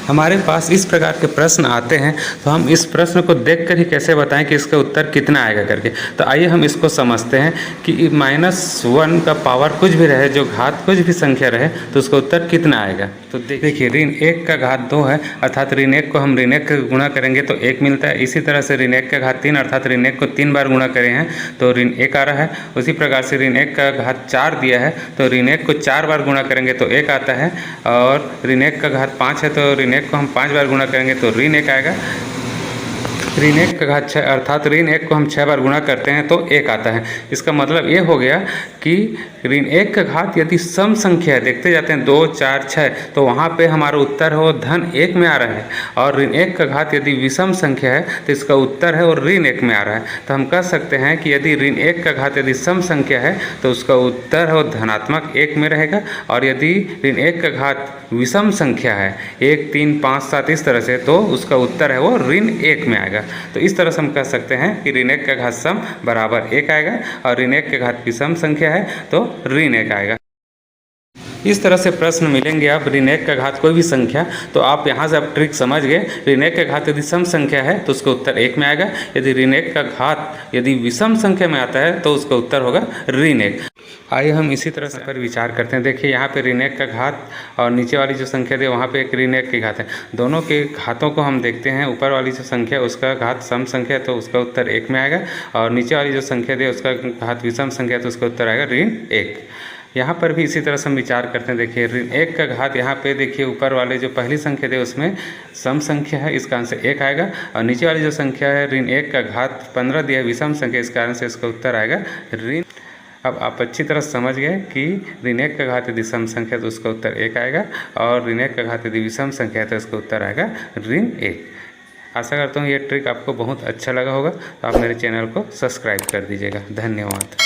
हमारे पास इस प्रकार के प्रश्न आते हैं तो हम इस प्रश्न को देखकर ही कैसे बताएं कि इसका उत्तर कितना आएगा करके। तो आइए हम इसको समझते हैं कि -1 का पावर कुछ भी रहे, जो घात कुछ भी संख्या रहे, तो उसका उत्तर कितना आएगा। तो देखिए ऋण 1 का घात 2 है, अर्थात ऋण 1 को हम ऋण 1 का गुणा करेंगे तो 1 मिलता है। इसी तरह से ऋण 1 का घात 3 अर्थात ऋण 1 को 3 बार गुणा करे हैं तो ऋण 1 आ रहा है। उसी प्रकार से ऋण 1 का घात 4 दिया है तो ऋण 1 को 4 बार गुणा करेंगे तो 1 आता है। और ऋण 1 का घात 5 है तो ऋण 1 को हम 5 बार गुणा करेंगे तो ऋण 1 आएगा। ऋण 1 का घात 6 अर्थात ऋण 1 को हम 6 बार गुणा करते हैं तो 1 आता है। इसका मतलब ये हो गया कि ऋण 1 का घात यदि सम संख्या है, देखते जाते हैं 2 4 6, तो वहाँ पे हमारा उत्तर है वो धन 1 में आ रहा है। और ऋण 1 का घात यदि विषम संख्या है तो इसका उत्तर है वो ऋण 1 में आ रहा है। तो हम कह सकते हैं कि यदि ऋण 1 का घात यदि सम संख्या है तो उसका उत्तर है वो धनात्मक 1 में रहेगा। और यदि ऋण 1 का घात विषम संख्या है 1 3 5 7 इस तरह से, तो उसका उत्तर है वो ऋण 1 में आएगा। तो इस तरह से हम कह सकते हैं कि ऋण 1 का घात सम बराबर 1 आएगा और ऋण 1 के घात विषम संख्या है तो ऋण 1 आएगा। इस तरह से प्रश्न मिलेंगे आप ऋण 1 का घात कोई भी संख्या, तो आप यहाँ से आप ट्रिक समझ गए। ऋण 1 का घात यदि सम संख्या है तो उसका उत्तर 1 में आएगा। यदि ऋण 1 का घात यदि विषम संख्या में आता है तो उसका उत्तर होगा ऋण 1। आइए हम इसी तरह से पर विचार करते हैं। देखिए यहाँ पे ऋण 1 का घात और नीचे वाली जो संख्या दी वहाँ पे एक ऋण 1 की घात है। दोनों के घातों को हम देखते हैं। ऊपर वाली जो संख्या उसका घात सम संख्या तो उसका उत्तर 1 में आएगा, और नीचे वाली जो संख्या दी उसका घात विषम संख्या तो उसका उत्तर आएगा ऋण 1। यहाँ पर भी इसी तरह से हम विचार करते हैं। देखिए ऋण 1 का घात यहाँ पे देखिए ऊपर वाले जो पहली संख्या थे उसमें सम संख्या है, इस कारण से 1 आएगा। और नीचे वाली जो संख्या है ऋण 1 का घात 15 दिया है विषम संख्या, इस कारण से इसका उत्तर आएगा ऋण। अब आप अच्छी तरह समझ गए कि ऋण 1 का घात यदि सम संख्या तो उसका उत्तर 1 आएगा, और ऋण 1 का घात यदि विषम संख्या है तो इसका उत्तर आएगा ऋण 1। आशा करता हूँ ये ट्रिक आपको बहुत अच्छा लगा होगा। तो आप मेरे चैनल को सब्सक्राइब कर दीजिएगा। धन्यवाद।